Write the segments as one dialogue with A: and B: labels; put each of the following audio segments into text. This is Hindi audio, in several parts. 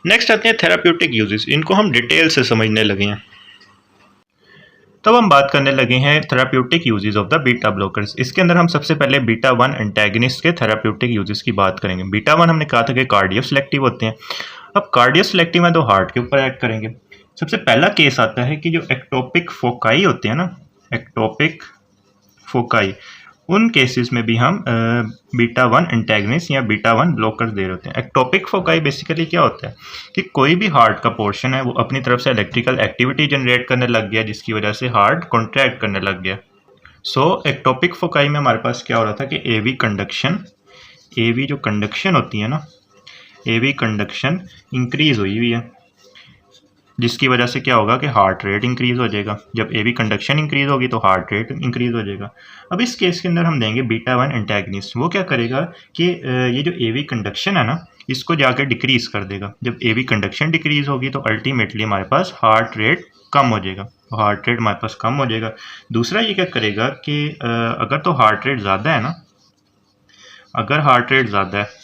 A: नेक्स्ट आते हैं थेराप्यूटिक यूजेस। इनको हम डिटेल से समझने लगे हैं। तब हम बात करने लगे हैं therapeutic uses of the beta blockers. इसके अंदर हम सबसे पहले बीटा 1 एंटेगनिस्ट के थेराप्यूटिक यूजेस की बात करेंगे। बीटा 1 हमने कहा था कि कार्डियो सिलेक्टिव होते हैं। अब कार्डियो सिलेक्टिव है तो हार्ट के ऊपर एक्ट करेंगे। सबसे पहला केस आता है कि जो एक्टोपिक फोकाई होते हैं ना, एक्टोपिक फोकाई, उन केसेस में भी हम बीटा 1 एंटेगनिस्ट या बीटा 1 ब्लॉकर्स दे रहे होते हैं। एक्टोपिक फोकाई बेसिकली क्या होता है कि कोई भी हार्ट का पोर्शन है वो अपनी तरफ से इलेक्ट्रिकल एक्टिविटी जनरेट करने लग गया, जिसकी वजह से हार्ट कॉन्ट्रैक्ट करने लग गया। एक्टोपिक फोकाई में हमारे पास क्या हो रहा था कि एवी कंडक्शन, एवी जो कंडक्शन होती है ना, एवी कंडक्शन इंक्रीज हुई हुई है, जिसकी वजह से क्या होगा कि हार्ट रेट इंक्रीज हो जाएगा। जब एवी कंडक्शन इंक्रीज होगी तो हार्ट रेट इंक्रीज हो जाएगा। अब इस केस के अंदर हम देंगे बीटा 1 एंटेगनिस्ट। वो क्या करेगा कि ये जो एवी कंडक्शन है ना, इसको जाकर डिक्रीज कर देगा। जब एवी कंडक्शन डिक्रीज होगी तो अल्टीमेटली हमारे पास हार्ट रेट कम हो जाएगा, हार्ट रेट हमारे पास कम हो जाएगा। दूसरा ये क्या करेगा कि अगर तो हार्ट रेट ज़्यादा है ना, अगर हार्ट रेट ज़्यादा है,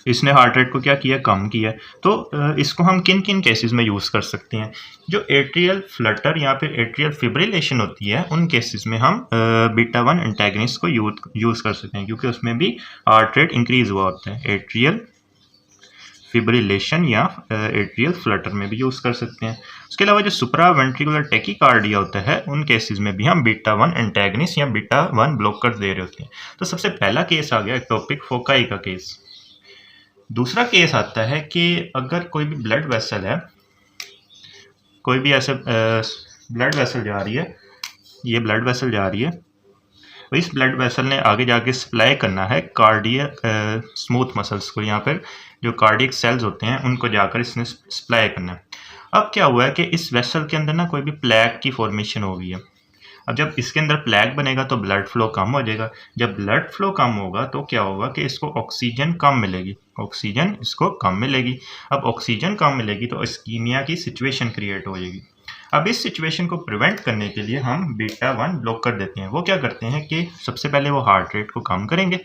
A: इसने हार्ट रेट को क्या किया, कम किया। तो इसको हम किन किन केसेस में यूज़ कर सकते हैं? जो एट्रियल फ्लटर या फिर एट्रियल फिब्रिलेशन होती है, उन केसेस में हम बीटा 1 एंटेगनिस्ट को यूज़ कर सकते हैं, क्योंकि उसमें भी हार्ट रेट इंक्रीज हुआ होता है। एट्रियल फिब्रिलेशन या एट्रियल फ्लटर में भी यूज़ कर सकते हैं। उसके अलावा जो सुप्रा वेंट्रिकुलर टेकिकार्डिया होता है, उन केसेस में भी हम बीटा 1 एंटेगनिस्ट या बीटा 1 ब्लॉकर्स दे रहे होते हैं। तो सबसे पहला केस आ गया एक्टोपिक फोकाई का केस। दूसरा केस आता है कि अगर कोई भी ब्लड वेसल है, कोई भी ऐसे ब्लड वेसल जा रही है, ये ब्लड वेसल जा रही है, तो इस ब्लड वेसल ने आगे जाके सप्लाई करना है कार्डियक स्मूथ मसल्स को, यहाँ पर जो कार्डियक सेल्स होते हैं उनको जाकर इसने सप्लाई करना है। अब क्या हुआ है कि इस वेसल के अंदर ना कोई भी प्लैक की फॉर्मेशन हो गई है। अब जब इसके अंदर प्लैक बनेगा तो ब्लड फ्लो कम हो जाएगा। जब ब्लड फ्लो कम होगा तो क्या होगा कि इसको ऑक्सीजन कम मिलेगी, ऑक्सीजन इसको कम मिलेगी। अब ऑक्सीजन कम मिलेगी तो इस्कीमिया की सिचुएशन क्रिएट हो जाएगी। अब इस सिचुएशन को प्रिवेंट करने के लिए हम बीटा 1 ब्लॉक कर देते हैं। वो क्या करते हैं कि सबसे पहले वो हार्ट रेट को कम करेंगे,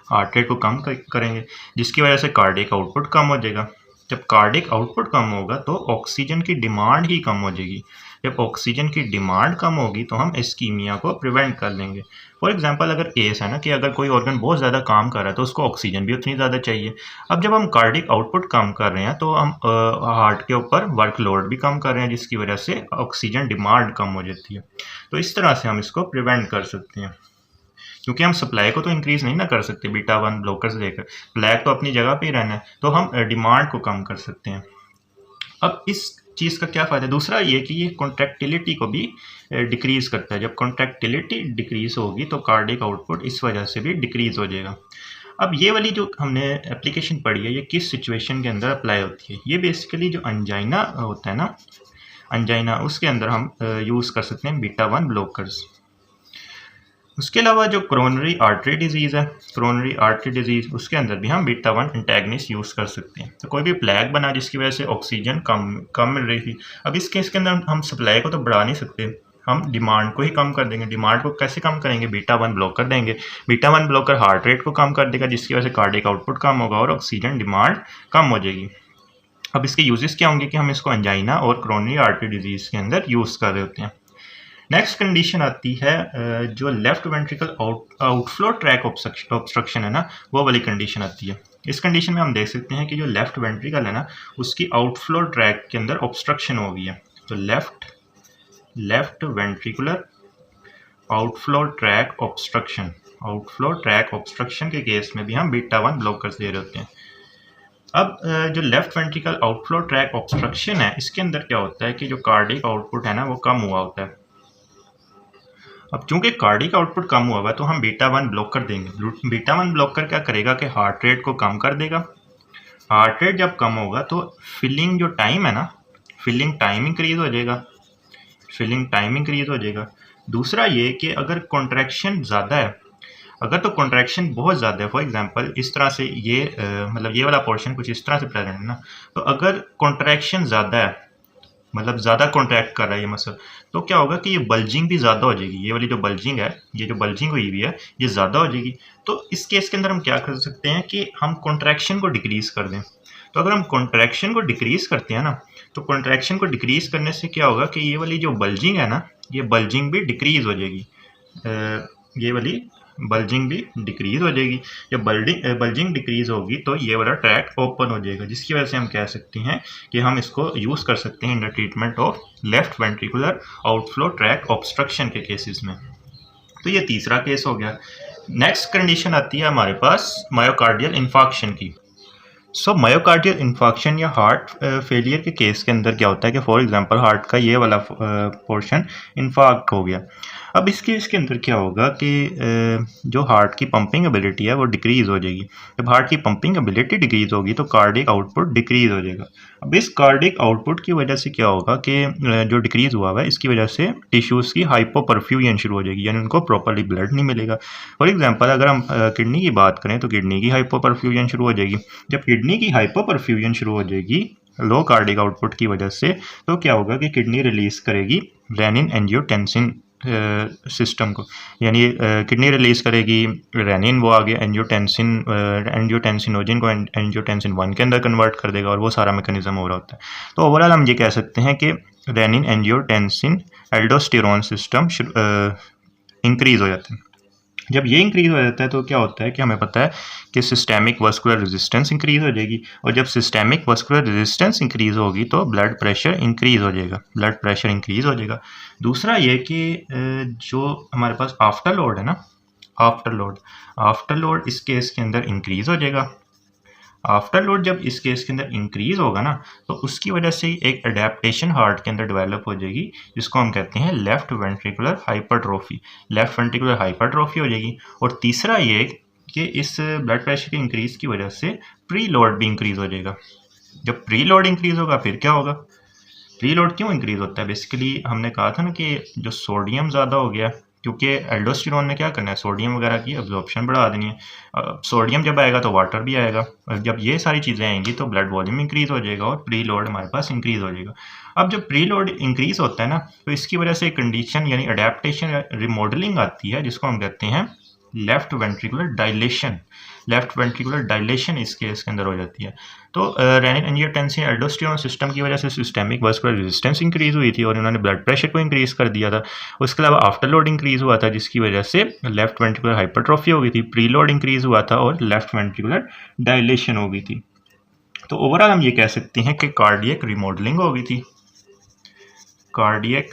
A: हार्ट रेट को कम करेंगे, जिसकी वजह से कार्डियक आउटपुट कम हो जाएगा। जब कार्डियक आउटपुट कम होगा तो ऑक्सीजन की डिमांड ही कम हो जाएगी। जब ऑक्सीजन की डिमांड कम होगी तो हम इस्कीमिया को प्रिवेंट कर लेंगे। फॉर एग्जांपल अगर केस है ना कि अगर कोई ऑर्गन बहुत ज़्यादा काम कर रहा है तो उसको ऑक्सीजन भी उतनी ज़्यादा चाहिए। अब जब हम कार्डियक आउटपुट कम कर रहे हैं तो हम हार्ट के ऊपर वर्कलोड भी कम कर रहे हैं, जिसकी वजह से ऑक्सीजन डिमांड कम हो जाती है। तो इस तरह से हम इसको प्रिवेंट कर सकते हैं, क्योंकि हम सप्लाई को तो इंक्रीज नहीं ना कर सकते बीटा 1 ब्लॉकर्स देकर, ब्लैक तो अपनी जगह पे ही रहना है, तो हम डिमांड को कम कर सकते हैं। अब इस चीज़ का क्या फ़ायदा है? दूसरा ये कि ये कॉन्ट्रैक्टिलिटी को भी डिक्रीज़ करता है। जब कॉन्ट्रैक्टिलिटी डिक्रीज़ होगी तो कार्डियक आउटपुट इस वजह से भी डिक्रीज़ हो जाएगा। अब ये वाली जो हमने एप्लीकेशन पढ़ी है, ये किस सिचुएशन के अंदर अप्लाई होती है? ये बेसिकली जो अंजाइना होता है ना, अंजाइना, उसके अंदर हम यूज़ कर सकते हैं बीटा 1 ब्लॉकर्स। उसके अलावा जो कोरोनरी आर्टरी डिजीज़ है, कोरोनरी आर्टरी डिजीज़, उसके अंदर भी हम बीटा 1 एंटेगनिस्ट यूज़ कर सकते हैं। तो कोई भी प्लैग बना जिसकी वजह से ऑक्सीजन कम मिल रही थी, अब इस केस के अंदर हम सप्लाई को तो बढ़ा नहीं सकते, हम डिमांड को ही कम कर देंगे। डिमांड को कैसे कम करेंगे? बीटा 1 ब्लॉकर देंगे। बीटा 1 ब्लॉकर हार्ट रेट को कम कर देगा, जिसकी वजह से कार्डियक आउटपुट कम होगा और ऑक्सीजन डिमांड कम हो जाएगी। अब इसके यूजेस क्या होंगे कि हम इसको अंजाइना और कोरोनरी आर्टरी डिजीज़ के अंदर यूज़ कर रहे होते हैं। नेक्स्ट कंडीशन आती है जो left ventricle outflow track obstruction है ना, वो वाली कंडीशन आती है। इस कंडीशन में हम देख सकते हैं कि जो लेफ्ट वेंट्रिकल है ना, उसकी आउटफ्लो ट्रैक के अंदर ऑब्स्ट्रक्शन हो गई है। तो left ventricular outflow track obstruction, outflow track obstruction के केस में भी हम बीटा 1 ब्लॉकर्स दे रहे होते हैं। अब जो left ventricle outflow track obstruction है, इसके अंदर क्या होता है कि जो कार्डियक आउटपुट है ना, वो कम हुआ होता है। अब चूंकि कार्डियक आउटपुट कम हुआ है तो हम बीटा 1 ब्लॉकर देंगे। बीटा 1 ब्लॉकर क्या करेगा कि हार्ट रेट को कम कर देगा। हार्ट रेट जब कम होगा तो फिलिंग जो टाइम है ना, फिलिंग टाइम इंक्रीज हो जाएगा, फिलिंग टाइम इंक्रीज हो जाएगा। दूसरा ये कि अगर कॉन्ट्रैक्शन ज़्यादा है, अगर तो कॉन्ट्रैक्शन बहुत ज़्यादा है, फॉर एग्जांपल इस तरह से ये मतलब ये वाला पोर्शन कुछ इस तरह से प्रेजेंट है ना, तो अगर कॉन्ट्रैक्शन ज़्यादा है, मतलब ज़्यादा कॉन्ट्रैक्ट कर रहा है ये मसल, तो क्या होगा कि ये बल्जिंग भी ज़्यादा हो जाएगी। ये वाली जो बल्जिंग है, ये जो बल्जिंग हुई हुई है, ये ज़्यादा हो जाएगी। तो इस केस के अंदर हम क्या कर सकते हैं कि हम कॉन्ट्रैक्शन को डिक्रीज़ कर दें। तो अगर हम कॉन्ट्रैक्शन को डिक्रीज़ करते हैं ना, तो कॉन्ट्रैक्शन को डिक्रीज़ करने से क्या होगा कि ये वाली जो बल्जिंग है ना, ये बल्जिंग भी डिक्रीज़ हो जाएगी। ये वाली बल्जिंग भी डिक्रीज़ हो जाएगी। जब बल्जिंग डिक्रीज़ होगी तो ये वाला ट्रैक ओपन हो जाएगा, जिसकी वजह से हम कह सकते हैं कि हम इसको यूज़ कर सकते हैं इन the treatment of left ventricular outflow track obstruction के केसेस में। तो ये तीसरा केस हो गया। नेक्स्ट कंडीशन आती है हमारे पास मायोकार्डियल इन्फार्क्शन की। सो मायोकार्डियल इन्फार्क्शन या हार्ट फेलियर के केस के अंदर क्या होता है कि फॉर एग्जांपल हार्ट का ये वाला पोर्शन इन्फार्क्ट हो गया। अब इस केस के अंदर क्या होगा कि जो हार्ट की पंपिंग एबिलिटी है वो डिक्रीज़ हो जाएगी। जब हार्ट की पंपिंग एबिलिटी डिक्रीज़ होगी तो कार्डिक आउटपुट डिक्रीज़ हो जाएगा। अब इस कार्डिक आउटपुट की वजह से क्या होगा कि जो डिक्रीज़ हुआ है इसकी वजह से टिश्यूज़ की हाइपोपरफ्यूजन शुरू हो जाएगी, यानी उनको प्रॉपरली ब्लड नहीं मिलेगा। फॉर एग्जांपल अगर हम किडनी की बात करें तो किडनी की हाइपोपरफ्यूजन शुरू हो जाएगी। जब किडनी की हाइपोपरफ्यूजन शुरू हो जाएगी लो कार्डिक आउटपुट की वजह से, तो क्या होगा कि किडनी रिलीज़ करेगी रेनिन एंजियोटेंसिन सिस्टम को, यानी किडनी रिलीज़ करेगी रेनिन, वो आगे एंजियोटेंसिनोजिन को एंजियोटेंसिन 1 के अंदर कन्वर्ट कर देगा और वो सारा मैकेनिज्म हो रहा होता है। तो ओवरऑल हम ये कह सकते हैं कि renin angiotensin aldosterone system increase हो जाते हैं। जब ये इंक्रीज़ हो जाता है तो क्या होता है कि हमें पता है कि सिस्टेमिक वस्कुलर रेजिस्टेंस इंक्रीज़ हो जाएगी, और जब सिस्टेमिक वस्कुलर रेजिस्टेंस इंक्रीज़ होगी तो ब्लड प्रेशर इंक्रीज़ हो जाएगा, ब्लड प्रेशर इंक्रीज़ हो जाएगा। दूसरा ये कि जो हमारे पास आफ्टर लोड है ना, आफ्टर लोड इस केस के अंदर इंक्रीज़ हो जाएगा। आफ्टर लोड जब इस केस के अंदर इंक्रीज़ होगा ना, तो उसकी वजह से एक अडेप्टेशन हार्ट के अंदर डेवलप हो जाएगी, जिसको हम कहते हैं left ventricular hypertrophy. Left ventricular hypertrophy हो जाएगी। और तीसरा ये कि इस ब्लड प्रेशर के इंक्रीज़ की वजह से प्री लोड भी इंक्रीज़ हो जाएगा। जब प्री लोड इंक्रीज़ होगा फिर क्या होगा? प्री लोड क्यों इंक्रीज़ होता है? बेसिकली हमने कहा था ना कि जो सोडियम ज़्यादा हो गया, क्योंकि एल्डोस्टेरोन ने क्या करना है, सोडियम वगैरह की एब्जॉर्प्शन बढ़ा देनी है। सोडियम जब आएगा तो वाटर भी आएगा, और जब ये सारी चीज़ें आएंगी तो ब्लड वॉल्यूम इंक्रीज़ हो जाएगा और प्री लोड हमारे पास इंक्रीज़ हो जाएगा। अब जब प्री लोड इंक्रीज़ होता है ना, तो इसकी वजह से कंडीशन यानी अडेप्टेशन रिमॉडलिंग आती है, जिसको हम कहते हैं left ventricular dilation. Left ventricular dilation इस केस के अंदर हो जाती है। तो रेनिन एंजियोटेंसिन एल्डोस्टेरोन सिस्टम की वजह से सिस्टेमिक वस्कुलर रेजिस्टेंस इंक्रीज हुई थी और उन्होंने ब्लड प्रेशर को इंक्रीज कर दिया था। उसके अलावा आफ्टर लोड इंक्रीज हुआ था, जिसकी वजह से लेफ्ट वेंट्रिकुलर हाइपरट्रोफी हो गई थी, प्री लोड इंक्रीज हुआ था और लेफ्ट वेंट्रिकुलर डायलेशन हो गई थी। तो ओवरऑल हम ये कह सकते हैं कि कार्डियक रिमॉडलिंग हो गई थी, कार्डियक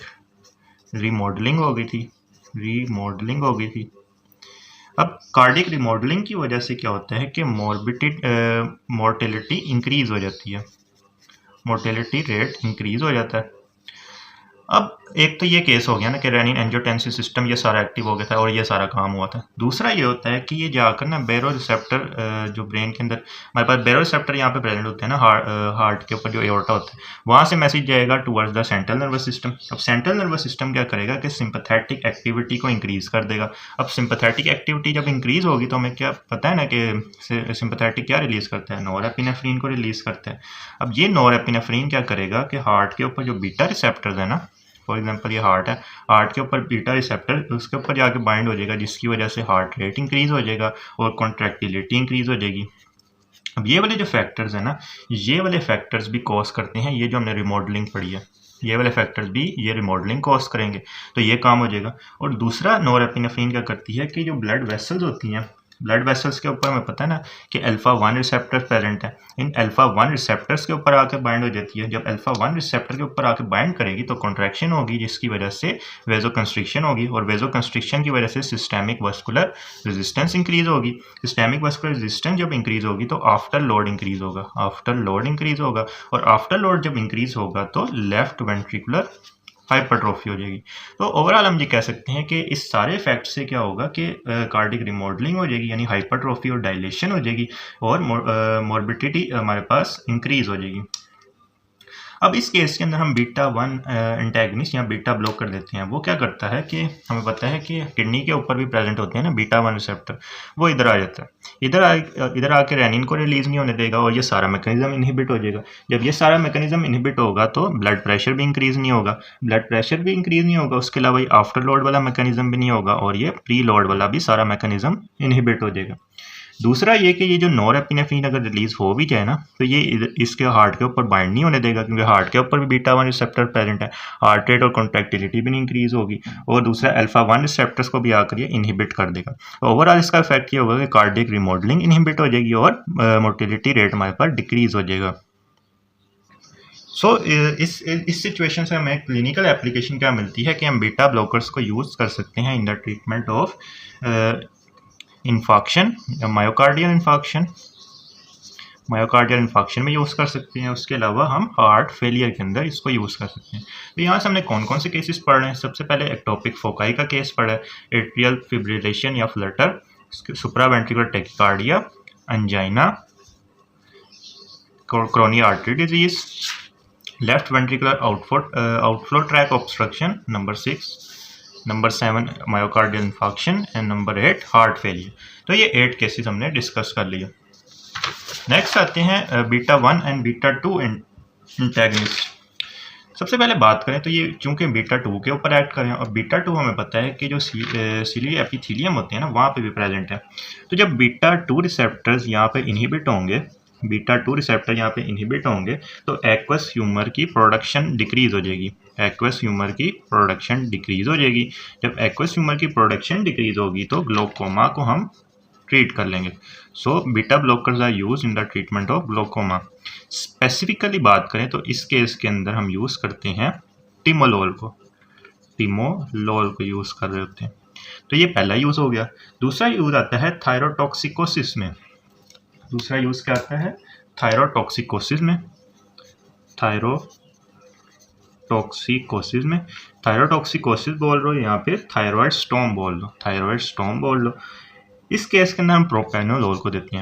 A: रिमॉडलिंग हो गई थी, रिमॉडलिंग हो गई थी। अब कार्डियक रिमॉडलिंग की वजह से क्या होता है कि मोर्टेलिटी इंक्रीज हो जाती है, मोर्टेलिटी रेट इंक्रीज हो जाता है। अब एक तो ये केस हो गया ना कि रेनिन एंजियोटेंसिन सिस्टम ये सारा एक्टिव हो गया था और ये सारा काम हुआ था। दूसरा ये होता है कि ये जाकर ना बैरो रिसेप्टर जो ब्रेन के अंदर हमारे पास बैरो रिसेप्टर यहाँ पे प्रेजेंट होते हैं ना, हार्ट के ऊपर जो एओर्टा होता है, वहाँ से मैसेज जाएगा towards the central nervous system. अब सेंट्रल नर्वस सिस्टम क्या करेगा कि सिंपैथेटिक एक्टिविटी को इंक्रीज कर देगा। अब सिंपैथेटिक एक्टिविटी जब इंक्रीज होगी तो हमें क्या पता है ना कि सिंपैथेटिक क्या रिलीज करता है, नॉरएपिनेफ्रिन को रिलीज करता है। अब ये नॉरएपिनेफ्रिन क्या करेगा कि हार्ट के ऊपर जो बीटा रिसेप्टर्स है ना, फॉर एग्जांपल ये हार्ट है, हार्ट के ऊपर बीटा रिसेप्टर उसके ऊपर जाके बाइंड हो जाएगा, जिसकी वजह से हार्ट रेट इंक्रीज हो जाएगा और कॉन्ट्रैक्टिलिटी इंक्रीज हो जाएगी। अब ये वाले जो फैक्टर्स हैं ना, ये वाले फैक्टर्स भी कॉज करते हैं, ये जो हमने रिमॉडलिंग पढ़ी है, ये वाले फैक्टर्स भी ये रिमॉडलिंग कॉज करेंगे, तो ये काम हो जाएगा। और दूसरा नॉरएपिनेफ्रिन क्या करती है कि जो ब्लड वेसल्स होती हैं, ब्लड वेसल्स के ऊपर हमें पता है ना कि अल्फा 1 रिसेप्टर प्रेजेंट है, इन अल्फा 1 रिसेप्टर्स के ऊपर आके बाइंड हो जाती है। जब अल्फा 1 रिसेप्टर के ऊपर आके बाइंड करेगी तो कॉन्ट्रैक्शन होगी, जिसकी वजह से वेजोकंस्ट्रिक्शन होगी, और वेजोकंस्ट्रिक्शन की वजह से सिस्टेमिक वस्कुलर रेजिस्टेंस इंक्रीज होगी। सिस्टेमिक वस्कुलर रेजिस्टेंस जब इंक्रीज होगी तो आफ्टर लोड इंक्रीज होगा, आफ्टर लोड इंक्रीज होगा, और आफ्टर लोड जब इंक्रीज होगा तो लेफ्ट वेंट्रिकुलर हाइपरट्रोफी हो जाएगी। तो ओवरऑल हम ये कह सकते हैं कि इस सारे फैक्ट से क्या होगा कि कार्डिक रिमॉडलिंग हो जाएगी, यानी हाइपरट्रोफी और डायलेशन हो जाएगी, और मॉर्बिडिटी हमारे पास इंक्रीज हो जाएगी। अब इस केस के अंदर हम बीटा 1 एंटेगनिस्ट या बीटा ब्लॉक कर देते हैं। वो क्या करता है कि हमें पता है कि किडनी के ऊपर भी प्रेजेंट होते हैं ना बीटा 1 रिसेप्टर, वो इधर आ जाता है, इधर आके रेनिन को रिलीज नहीं होने देगा और ये सारा मैकेनिज्म इनहिबिट हो जाएगा। जब ये सारा मैकेनिज्म इनहिबिट होगा तो ब्लड प्रेशर भी इंक्रीज नहीं होगा, ब्लड प्रेशर भी इंक्रीज नहीं होगा, उसके अलावा ये आफ्टर लोड वाला मैकेनिज्म भी नहीं होगा, और ये प्री लोड वाला भी सारा मैकेनिज्म इनहिबिट हो जाएगा। दूसरा ये कि ये जो नॉरएपिनेफ्रिन अगर रिलीज़ हो भी जाए ना, तो ये इसके हार्ट के ऊपर बाइंड नहीं होने देगा, क्योंकि हार्ट के ऊपर भी बीटा 1 रिसेप्टर प्रेजेंट है, हार्ट रेट और कॉन्ट्रैक्टिलिटी भी नहीं इंक्रीज़ होगी, और दूसरा अल्फा 1 रिसेप्टर्स को भी आकर ये इनहिबिट कर देगा। ओवरऑल इसका इफेक्ट ये होगा कि कार्डियक रिमॉडलिंग इनहिबिट हो जाएगी और मोर्टिलिटी रेट हमारे पास डिक्रीज़ हो जाएगा। इस सिचुएशन से हमें क्लिनिकल एप्लीकेशन क्या मिलती है कि हम बीटा ब्लॉकर्स को यूज़ कर सकते हैं इन द ट्रीटमेंट ऑफ इन्फॉक्शन या मायोकार्डियल इन्फॉक्शन में यूज़ कर सकते हैं। उसके अलावा हम हार्ट फेलियर के अंदर इसको यूज़ कर सकते हैं। तो यहाँ से हमने कौन कौन से केसेस पढ़ रहे हैं। सबसे पहले एक्टोपिक फोकाई का केस पढ़ा है, एट्रियल फिब्रिलेशन या Flutter, supraventricular tachycardia, angina, coronary artery disease, left ventricular outflow track obstruction, number 6, number 7 myocardial infarction and number 8 heart failure. तो ये 8 केसेस हमने डिस्कस कर लिए। नेक्स्ट आते हैं बीटा 1 एंड बीटा 2 एंटेगनिस्ट। सबसे पहले बात करें तो ये चूंकि बीटा 2 के ऊपर एक्ट करें, और बीटा 2 हमें पता है कि जो सीलियरी एपिथेलियम होते हैं ना, वहाँ पे भी प्रेजेंट है। तो जब बीटा 2 रिसेप्टर्स यहाँ पे इनहिबिट होंगे, बीटा 2 रिसेप्टर यहाँ पे इनहिबिट होंगे, तो एक्वस ह्यूमर की प्रोडक्शन डिक्रीज हो जाएगी। एक्वस ह्यूमर की प्रोडक्शन डिक्रीज हो जाएगी। जब एक्वस ह्यूमर की प्रोडक्शन डिक्रीज होगी तो ग्लोकोमा को हम ट्रीट कर लेंगे। So beta blockers are use in the treatment of glaucoma. Specifically बात करें तो इस केस के अंदर हम यूज़ करते हैं टिमोलोल को यूज़ कर रहे होते हैं। तो ये पहला यूज़ हो गया। दूसरा यूज़ आता है थायरोटॉक्सिकोसिस में। दूसरा यूज़ क्या आता है थायरोटॉक्सिकोसिस में। थायरोटॉक्सिकोसिस बोल रहे हो, यहाँ पे थायराइड स्टॉर्म बोल लो। इस केस के अंदर हम प्रोप्रेनोलोल को देते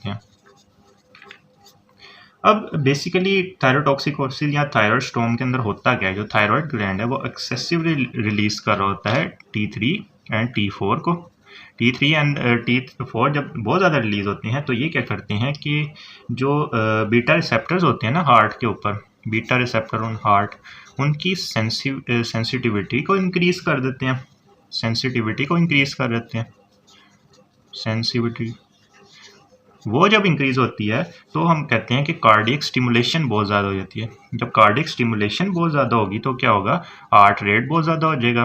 A: हैं। अब बेसिकली थायरोटॉक्सिकोसिस या थायराइड स्टॉर्म के अंदर होता क्या है, जो थायराइड ग्लैंड है वो एक्सेसिवली रिलीज कर रहा होता है T3 एंड T4 को। T3 एंड T4 जब बहुत ज़्यादा रिलीज होते हैं तो ये क्या करते हैं कि जो बीटा रिसेप्टर्स होते हैं ना हार्ट के ऊपर, बीटा रिसेप्टर ऑन हार्ट, उनकी सेंसिटिविटी को इंक्रीज कर देते हैं। सेंसिटिविटी वो जब इंक्रीज होती है तो हम कहते हैं कि कार्डियक स्टिमुलेशन बहुत ज़्यादा हो जाती है। जब कार्डियक स्टिमुलेशन बहुत ज़्यादा होगी तो क्या होगा, हार्ट रेट बहुत ज़्यादा हो जाएगा।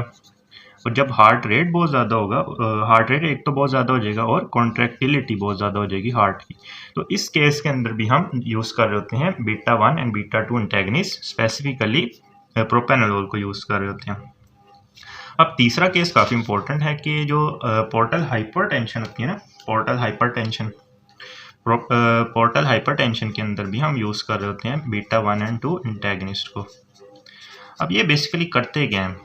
A: और जब हार्ट रेट बहुत ज़्यादा होगा, हार्ट रेट एक तो बहुत ज़्यादा हो जाएगा और कॉन्ट्रैक्टिलिटी बहुत ज़्यादा हो जाएगी हार्ट की। तो इस केस के अंदर भी हम यूज़ कर रहे होते हैं beta 1 and beta 2 antagonist, specifically propranolol को यूज़ कर रहे होते हैं। अब तीसरा केस काफ़ी इंपॉर्टेंट है कि जो पोर्टल हाइपरटेंशन होती है ना, पोर्टल हाइपरटेंशन के अंदर भी हम यूज़ कर रहे होते हैं बीटा 1 एंड 2 एंटेगनिस्ट को। अब ये बेसिकली करते क्या हैं,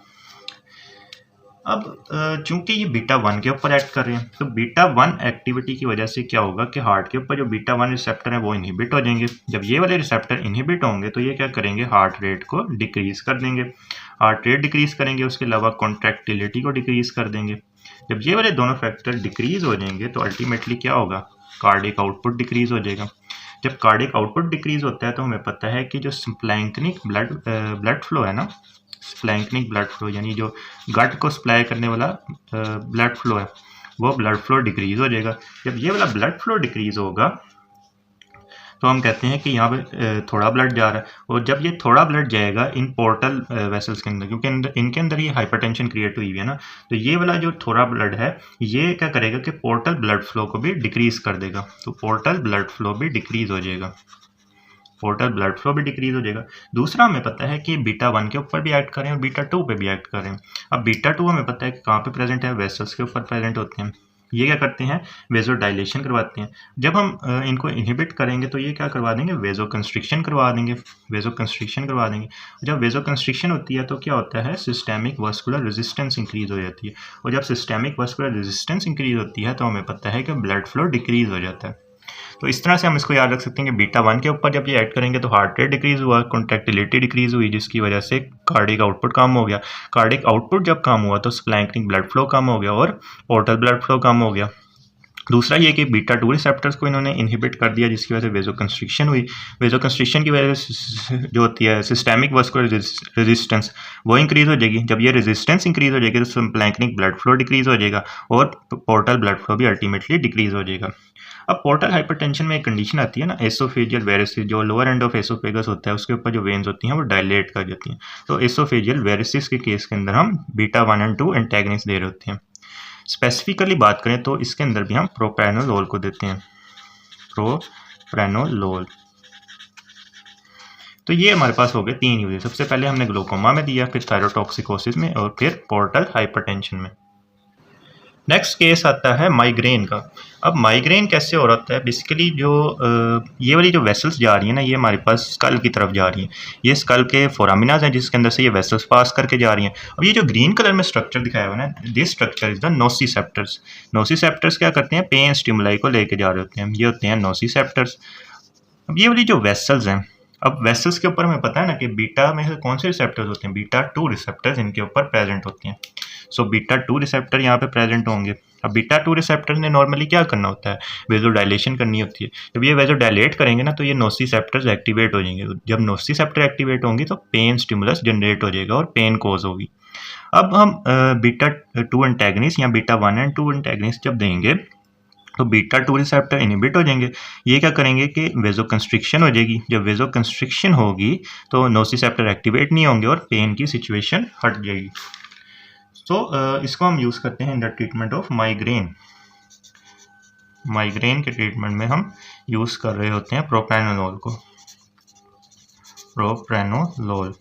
A: अब चूंकि ये बीटा 1 के ऊपर एक्ट कर रहे हैं तो बीटा 1 एक्टिविटी की वजह से क्या होगा कि हार्ट के ऊपर जो बीटा 1 रिसेप्टर है वो इनहिबिट हो जाएंगे। जब ये वाले रिसेप्टर इनहिबिट होंगे तो ये क्या करेंगे, हार्ट रेट को डिक्रीज कर देंगे। हार्ट रेट डिक्रीज करेंगे, उसके अलावा कॉन्ट्रैक्टिलिटी को डिक्रीज कर देंगे। जब ये वाले दोनों फैक्टर डिक्रीज हो जाएंगे तो अल्टीमेटली क्या होगा, कार्डियक आउटपुट डिक्रीज हो जाएगा। जब कार्डियक आउटपुट डिक्रीज होता है तो हमें पता है कि जो स्प्लैंकनिक ब्लड फ्लो है ना, स्प्लैंकनिक ब्लड फ्लो यानी जो गट को सप्लाई करने वाला ब्लड फ्लो है, वो ब्लड फ्लो डिक्रीज हो जाएगा। जब ये वाला ब्लड फ्लो डिक्रीज होगा तो हम कहते हैं कि यहाँ पे थोड़ा ब्लड जा रहा है, और जब ये थोड़ा ब्लड जाएगा इन पोर्टल वेसल्स के अंदर, क्योंकि इनके अंदर ये हाइपरटेंशन क्रिएट हुई है ना, तो ये वाला जो थोड़ा ब्लड है ये क्या करेगा कि पोर्टल ब्लड फ्लो को भी डिक्रीज कर देगा। तो पोर्टल ब्लड फ्लो भी डिक्रीज हो जाएगा। दूसरा हमें पता है कि बीटा 1 के ऊपर भी एक्ट करें और बीटा 2 पे भी एक्ट करें। अब बीटा 2 हमें पता है कि कहाँ पे प्रेजेंट है, वेसल्स के ऊपर प्रेजेंट होते हैं। ये क्या करते हैं, वेजो डायलेशन करवाते हैं। जब हम इनको इनहिबिट करेंगे तो ये क्या करवा देंगे, वेजो कंस्ट्रिक्शन करवा देंगे। जब वेजो कंस्ट्रिक्शन होती है तो क्या होता है, सिस्टेमिक वास्कुलर रेजिस्टेंस इंक्रीज हो जाती है। और जब सिस्टेमिक वास्कुलर रेजिस्टेंस इंक्रीज होती है तो हमें पता है कि ब्लड फ्लो डिक्रीज हो जाता है। तो इस तरह से हम इसको याद रख सकते हैं कि बीटा 1 के ऊपर जब ये ऐड करेंगे तो हार्ट रेट डिक्रीज हुआ, कॉन्ट्रैक्टिलिटी डिक्रीज हुई, जिसकी वजह से कार्डियक आउटपुट कम हो गया। कार्डियक आउटपुट जब कम हुआ तो स्प्लैंकनिक ब्लड फ्लो कम हो गया और पोर्टल ब्लड फ्लो कम हो गया। दूसरा ये कि बीटा 2 रिसेप्टर्स को इन्होंने इनहिबिट कर दिया, जिसकी वजह से वेजोकंस्ट्रिक्शन हुई। वेजोकंस्ट्रिक्शन की वजह से जो होती है सिस्टेमिक वास्कुलर रेजिस्टेंस वो इंक्रीज़ हो जाएगी। जब ये रेजिस्टेंस इंक्रीज़ हो जाएगी तो सिम्प्लैंक्निक ब्लड फ्लो डिक्रीज़ हो जाएगा और पोर्टल ब्लड फ्लो भी अल्टीमेटली डिक्रीज़ हो जाएगा। अब पोर्टल हाइपरटेंशन में एक कंडीशन आती है ना, एसोफेजियल वेरिसिस, जो लोअर एंड ऑफ एसोफेगस होता है उसके ऊपर जो वेन्स होती हैं वो डायलेट कर जाती हैं। तो एसोफेजियल वेरिसिस के केस के अंदर हम बीटा 1 और 2 एंटेगनिस्ट दे रहे होते हैं। स्पेसिफिकली बात करें तो इसके अंदर भी हम प्रोप्रानोलोल को देते हैं, प्रोप्रानोलोल। तो ये हमारे पास हो गए 3 यूजेस। सबसे पहले हमने ग्लूकोमा में दिया, फिर थायरोटॉक्सिकोसिस में और फिर पोर्टल हाइपरटेंशन में। नेक्स्ट केस आता है माइग्रेन का। अब माइग्रेन कैसे हो रहा है, बेसिकली जो ये वाली जो वेसल्स जा रही है ना, ये हमारे पास स्कल की तरफ जा रही हैं। ये स्कल के फोरामिनाज हैं जिसके अंदर से ये वेसल्स पास करके जा रही हैं। अब ये जो ग्रीन कलर में स्ट्रक्चर दिखाया हुआ है ना, this structure is the nociceptors. Nociceptors क्या करते हैं, पेन स्टिमुलाई को लेके जा रहे होते हैं, ये होते हैं नोसिसेप्टर्स। अब ये वाली जो वेसल्स हैं, अब वेसल्स के ऊपर हमें पता है ना कि बीटा में से कौन से रिसेप्टर्स होते हैं, बीटा 2 रिसेप्टर्स इनके ऊपर प्रेजेंट होते हैं। सो बीटा 2 रिसेप्टर यहाँ पे प्रेजेंट होंगे। अब बीटा 2 रिसेप्टर ने नॉर्मली क्या करना होता है, वेजोडाइलेशन करनी होती है। जब ये वेजोडाइलेट करेंगे ना तो ये नोसिसेप्टर्स एक्टिवेट हो जाएंगे। जब नोसिसेप्टर एक्टिवेट होंगी तो पेन स्टिमुलस जनरेट हो जाएगा और पेन कॉज होगी। अब हम बीटा 2 एंटेगनिस्ट या बीटा 1 एंड 2 एंटेगनिस्ट जब देंगे तो बीटा 2 रिसेप्टर इनहिबिट हो जाएंगे। ये क्या करेंगे कि वेजोकंस्ट्रिक्शन हो जाएगी। जब वेजोकंस्ट्रिक्शन होगी तो नोसिसेप्टर एक्टिवेट नहीं होंगे और पेन की सिचुएशन हट जाएगी। तो इसको हम यूज़ करते हैं इन the treatment of migraine. Migraine के ट्रीटमेंट में हम यूज़ कर रहे होते हैं प्रोप्रानोलोल को, प्रोप्रानोलोल।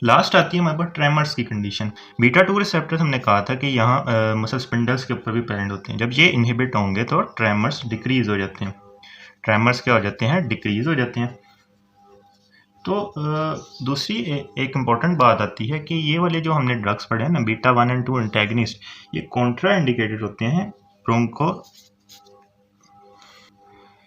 A: लास्ट आती है हमारे पास ट्रेमर्स की कंडीशन। बीटा 2 रिसेप्टर्स हमने कहा था कि यहाँ मसल स्पिंडल्स के ऊपर भी प्रेजेंट होते हैं। जब ये इनहिबिट होंगे तो ट्रेमर्स डिक्रीज हो जाते हैं। ट्रेमर्स क्या हो जाते हैं, डिक्रीज हो जाते हैं। तो दूसरी एक इम्पॉर्टेंट बात आती है कि ये वाले जो हमने ड्रग्स पढ़े हैं ना, बीटा 1 एंड 2 एंटेगनिस्ट, ये कॉन्ट्रा इंडिकेटेड होते हैं ब्रोंको,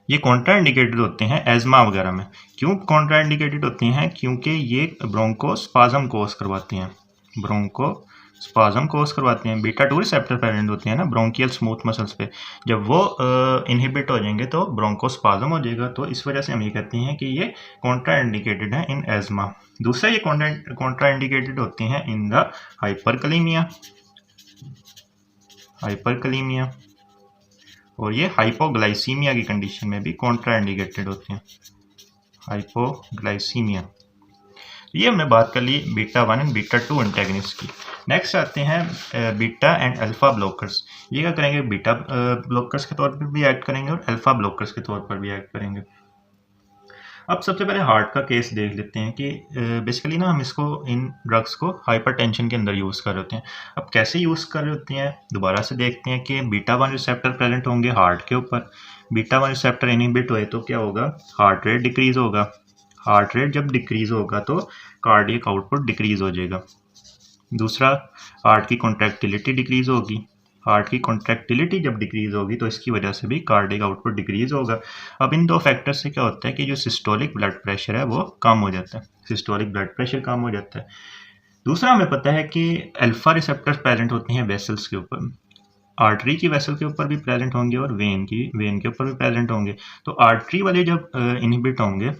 A: ये कॉन्ट्रा इंडिकेटेड होते हैं एजमा वगैरह में। क्यों कॉन्ट्रा इंडिकेटेड होते हैं, क्योंकि ये ब्रोंकोस्पाज्म कोस करवाते हैं, ब्रोंकोस्पाज्म कोस करवाते हैं। बीटा 2 रिसेप्टर प्रेजेंट होते हैं ना ब्रोंकियल स्मूथ मसल्स पे, जब वो इनहिबिट हो जाएंगे तो ब्रोंकोस्पाज्म हो जाएगा। तो इस वजह से हम ये कहते हैं कि ये कॉन्ट्रा इंडिकेटेड है इन एजमा। दूसरा ये कॉन्ट्रा इंडिकेटेड होते हैं इन द हाइपरकलीमिया, हाइपरकलीमिया, और ये हाइपोग्लाइसीमिया की कंडीशन में भी कॉन्ट्रा इंडिकेटेड होते हैं, हाइपोग्लाइसीमिया। ये हमने बात कर ली बीटा 1 एंड बीटा 2 एंटेगनिस्ट की। नेक्स्ट आते हैं बीटा एंड अल्फा ब्लॉकर्स। ये क्या करेंगे, बीटा ब्लॉकर्स के तौर पर भी एक्ट करेंगे और अल्फा ब्लॉकर्स के तौर पर भी एक्ट करेंगे। अब सबसे पहले हार्ट का केस देख लेते हैं कि बेसिकली ना हम इसको इन ड्रग्स को हाइपरटेंशन के अंदर यूज़ कर रहे होते हैं। अब कैसे यूज़ कर रहे होते हैं, दोबारा से देखते हैं कि बीटा 1 रिसेप्टर प्रेजेंट होंगे हार्ट के ऊपर। बीटा 1 रिसेप्टर इनहिबिट हुए तो क्या होगा, हार्ट रेट डिक्रीज होगा। हार्ट रेट जब डिक्रीज होगा तो कार्डियक आउटपुट डिक्रीज हो जाएगा। दूसरा, हार्ट की कॉन्ट्रैक्टिलिटी डिक्रीज होगी। हार्ट की कॉन्ट्रैक्टिलिटी जब डिक्रीज होगी तो इसकी वजह से भी कार्डियक आउटपुट डिक्रीज होगा। अब इन दो फैक्टर से क्या होता है कि जो सिस्टोलिक ब्लड प्रेशर है वो कम हो जाता है, सिस्टोलिक ब्लड प्रेशर कम हो जाता है। दूसरा, हमें पता है कि अल्फा रिसेप्टर्स प्रेजेंट होते हैं वेसल्स के ऊपर, आर्टरी की वेसल के ऊपर भी प्रेजेंट होंगे और वेन के ऊपर भी प्रेजेंट होंगे। तो आर्टरी वाले जब इनहिबिट होंगे,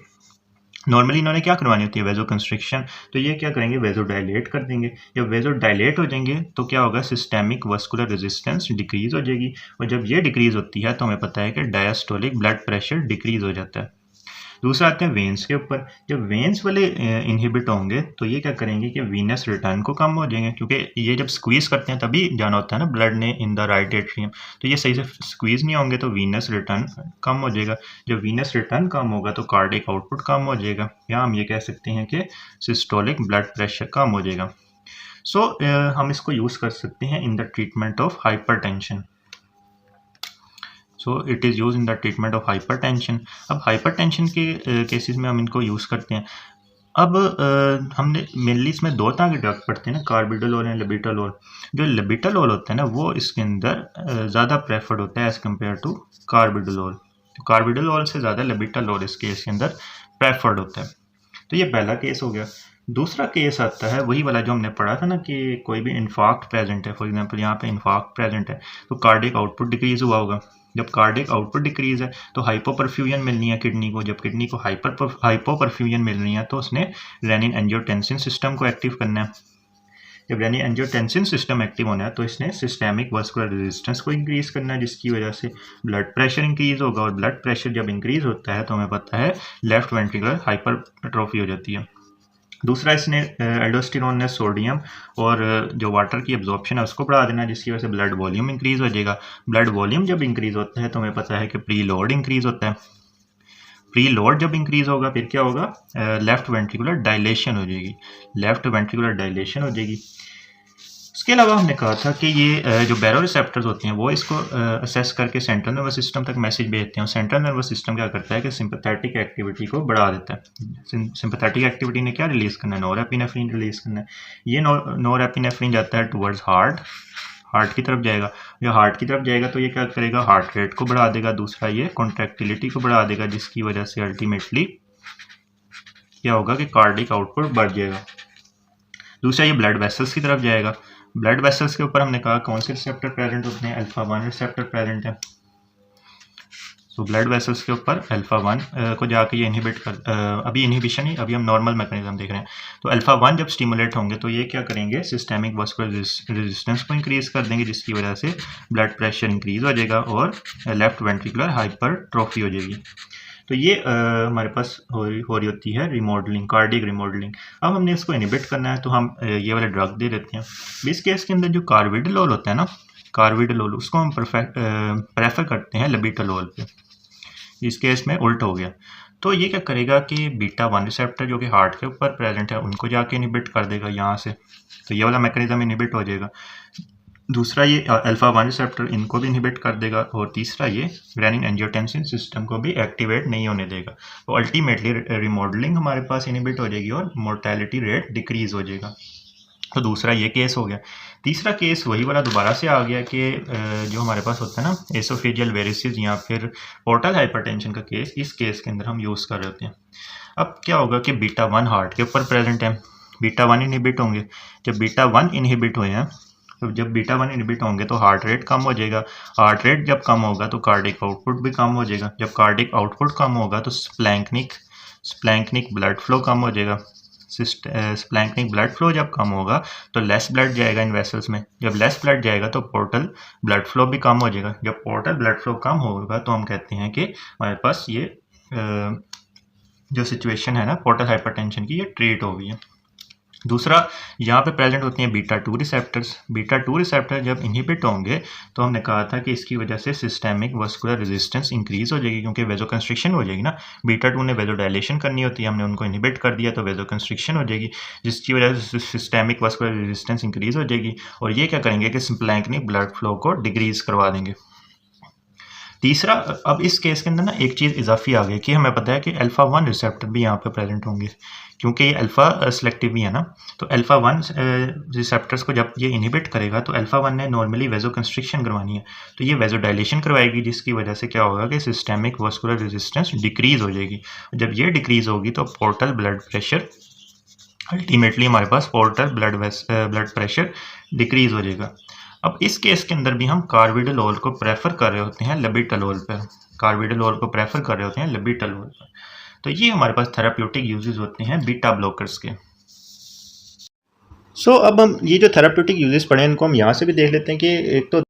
A: नॉर्मली इन्होंने क्या करवानी होती है, वेजो कंस्ट्रिक्शन, तो ये क्या करेंगे, वेजो डायलेट कर देंगे। जब वेजो डायलेट हो जाएंगे तो क्या होगा, सिस्टेमिक वास्कुलर रेजिस्टेंस डिक्रीज हो जाएगी, और जब ये डिक्रीज होती है तो हमें पता है कि डायस्टोलिक ब्लड प्रेशर डिक्रीज हो जाता है। दूसरा आते हैं वेन्स के ऊपर। जब वेन्स वाले इनहिबिट होंगे तो ये क्या करेंगे कि वीनस रिटर्न को कम हो जाएंगे, क्योंकि ये जब स्क्वीज करते हैं तभी जाना होता है ना ब्लड ने इन द राइट एट्रियम, तो ये सही से स्क्वीज नहीं होंगे तो वीनस रिटर्न कम हो जाएगा। जब वीनस रिटर्न कम होगा तो कार्डियक आउटपुट कम हो जाएगा, या हम ये कह सकते हैं कि सिस्टोलिक ब्लड प्रेशर कम हो जाएगा। सो हम इसको यूज़ कर सकते हैं इन the treatment of hypertension. So it is use in the treatment of hypertension. अब हाइपरटेंशन के केसेस में हम इनको यूज़ करते हैं। अब हमने मेनली इसमें दो तरह के ड्रग पढ़ते हैं ना, कार्बिडोलोल एंड लेबिटालोल। जो लेबिटालोल होता है ना वो इसके अंदर ज़्यादा प्रेफर्ड होता है एज़ कम्पेयर टू कार्बिडोलोल। तो कार्बिडोलोल से ज़्यादा लेबिटालोल इस केस के अंदर प्रेफर्ड होता है। तो ये पहला केस हो गया। दूसरा केस आता है वही वाला जो हमने पढ़ा था ना कि कोई भी इन्फार्क्ट प्रेजेंट है, फॉर एग्जांपल यहाँ पे इन्फार्क्ट प्रेजेंट है तो कार्डियक आउटपुट डिक्रीज हुआ होगा। जब कार्डियक आउटपुट डिक्रीज है तो हाइपोपरफ्यूजन मिलनी है किडनी को, जब किडनी को हाइपोपरफ्यूजन मिल रही है तो उसने रेनिन एंजियोटेंसिन सिस्टम को एक्टिव करना है। जब रेनिन एंजियोटेंसिन सिस्टम एक्टिव होना है तो इसने सिस्टेमिक वास्कुलर रेजिस्टेंस को इंक्रीज करना है, जिसकी वजह से ब्लड प्रेशर इंक्रीज होगा, और ब्लड प्रेशर जब इंक्रीज होता है तो हमें पता है लेफ्ट वेंट्रिकुलर हाइपरट्रोफी हो जाती है। दूसरा इसने एल्डोस्टेरोन ने सोडियम और जो वाटर की एब्जॉर्प्शन है उसको बढ़ा देना, जिसकी वजह से ब्लड वॉल्यूम इंक्रीज हो जाएगा। ब्लड वॉल्यूम जब इंक्रीज होता है तो हमें पता है कि प्री लोड इंक्रीज होता है। प्री लोड जब इंक्रीज होगा फिर क्या होगा, लेफ्ट वेंट्रिकुलर डायलेशन हो जाएगी, लेफ्ट वेंट्रिकुलर डायलेशन हो जाएगी। इसके अलावा हमने कहा था कि ये जो बैरो रिसेप्टर्स होते हैं वो इसको असेस करके सेंट्रल नर्वस सिस्टम तक मैसेज भेजते हैं। सेंट्रल नर्वस सिस्टम क्या करता है कि सिंपैथेटिक एक्टिविटी को बढ़ा देता है। सिंपैथेटिक एक्टिविटी ने क्या रिलीज करना है, नॉरएपिनेफ्रिन रिलीज करना है। ये नॉरएपिनेफ्रिन जाता है टुवर्ड्स हार्ट की तरफ जाएगा। जो हार्ट की तरफ जाएगा तो ये क्या करेगा, हार्ट रेट को बढ़ा देगा। दूसरा ये कॉन्ट्रैक्टिलिटी को बढ़ा देगा, जिसकी वजह से अल्टीमेटली क्या होगा कि कार्डिक आउटपुट बढ़ जाएगा। दूसरा ये ब्लड वेसल्स की तरफ जाएगा। ब्लड वेसल्स के ऊपर हमने कहा कौन से रिसेप्टर प्रेजेंट होते हैं, अल्फा 1 रिसेप्टर प्रेजेंट है। तो ब्लड वेसल्स के ऊपर अल्फा 1 को जाके ये इनहिबिट कर, अभी इनहिबिशन ही, अभी हम नॉर्मल मैकेनिज्म देख रहे हैं। तो अल्फा 1 जब स्टिमुलेट होंगे तो ये क्या करेंगे, सिस्टेमिक वास्कुलर रेजिस्टेंस को इंक्रीज कर देंगे, जिसकी वजह से ब्लड प्रेशर इंक्रीज हो जाएगा और लेफ्ट वेंट्रिकुलर हाइपरट्रोफी हो जाएगी। तो ये हमारे पास हो रही होती है रिमॉडलिंग, कार्डियक रिमॉडलिंग। अब हमने इसको इनहिबिट करना है तो हम ये वाला ड्रग दे देते हैं। इस केस के अंदर जो कार्बिडोल होता है ना, कार्बिडोल, उसको हम प्रेफर करते हैं लेबिटोलोल पे। इस केस में उल्ट हो गया तो ये क्या करेगा कि बीटा 1 रिसेप्टर जो कि हार्ट के ऊपर प्रेजेंट है उनको जाके इनहिबिट कर देगा यहाँ से, तो ये वाला मैकेनिज्म इनहिबिट हो जाएगा। दूसरा ये अल्फा 1 रिसेप्टर इनको भी इनहिबिट कर देगा, और तीसरा ये रेनिन एंजियोटेंसिन सिस्टम को भी एक्टिवेट नहीं होने देगा। तो अल्टीमेटली रिमॉडलिंग हमारे पास इनहिबिट हो जाएगी और मोर्टेलिटी रेट डिक्रीज हो जाएगा। तो दूसरा ये केस हो गया। तीसरा केस वही वाला दोबारा से आ गया कि जो हमारे पास होता है ना एसोफेजियल वेरिसेस या फिर पोर्टल हाइपरटेंशन का केस, इस केस के अंदर हम यूज़ कर रहे होते हैं। अब क्या होगा कि बीटा 1 हार्ट के ऊपर प्रेजेंट है, बीटा 1 इनहिबिट होंगे। जब बीटा 1 इनहिबिट हुए हैं तो जब बीटा 1 इनहिबिट होंगे तो हार्ट रेट कम हो जाएगा। हार्ट रेट जब कम होगा तो कार्डिक आउटपुट भी कम हो जाएगा। जब कार्डिक आउटपुट कम होगा तो स्प्लैंकनिक ब्लड फ्लो कम हो जाएगा। स्प्लैंकनिक ब्लड फ्लो जब कम होगा तो लेस ब्लड जाएगा इन वेसल्स में। जब लेस ब्लड जाएगा तो पोर्टल ब्लड फ्लो भी कम हो जाएगा। जब पोर्टल ब्लड फ्लो कम होगा तो हम कहते हैं कि हमारे पास ये जो सिचुएशन है ना पोर्टल हाइपरटेंशन की, ये ट्रीट हो गई है। दूसरा यहाँ पे प्रेजेंट होती हैं बीटा 2 रिसेप्टर्स। बीटा 2 रिसेप्टर जब इनहिबिट होंगे तो हमने कहा था कि इसकी वजह से सिस्टेमिक वास्कुलर रेजिस्टेंस इंक्रीज हो जाएगी, क्योंकि वेजोकंस्ट्रिक्शन हो जाएगी ना। बीटा 2 ने वेजोडायलेशन करनी होती है, हमने उनको इनहिबिट कर दिया तो वेजोकंस्ट्रिक्शन हो जाएगी, जिसकी वजह से सिस्टेमिक वास्कुलर रेजिस्टेंस इंक्रीज हो जाएगी। और ये क्या करेंगे कि स्प्लैंकनिक ब्लड फ्लो को डिक्रीज करवा देंगे। तीसरा, अब इस केस के अंदर ना एक चीज़ इजाफी आ गई कि हमें पता है कि अल्फा 1 रिसेप्टर भी यहाँ पे प्रेजेंट होंगे, क्योंकि ये अल्फा सेलेक्टिव भी है ना। तो अल्फा 1 रिसेप्टर्स को जब ये इनहिबिट करेगा तो अल्फा 1 ने नॉर्मली वेजोकंस्ट्रिक्शन करवानी है, तो ये वेजोडायलेशन करवाएगी, जिसकी वजह से क्या होगा कि सिस्टेमिक वास्कुलर रेजिस्टेंस डिक्रीज हो जाएगी। जब ये डिक्रीज होगी तो पोर्टल ब्लड प्रेशर, अल्टीमेटली हमारे पास पोर्टल ब्लड प्रेशर डिक्रीज हो जाएगा। अब इस केस के अंदर भी हम कार्बिडोल को प्रेफर कर रहे होते हैं लेबिटोलोल पर, कार्बिडोल को प्रेफर कर रहे होते हैं लेबिटोलोल पर। तो ये हमारे पास थेराप्यूटिक यूजेस होते हैं बीटा ब्लॉकर्स के। अब हम ये जो थेराप्यूटिक यूजेस पढ़े हैं इनको हम यहाँ से भी देख लेते हैं कि एक तो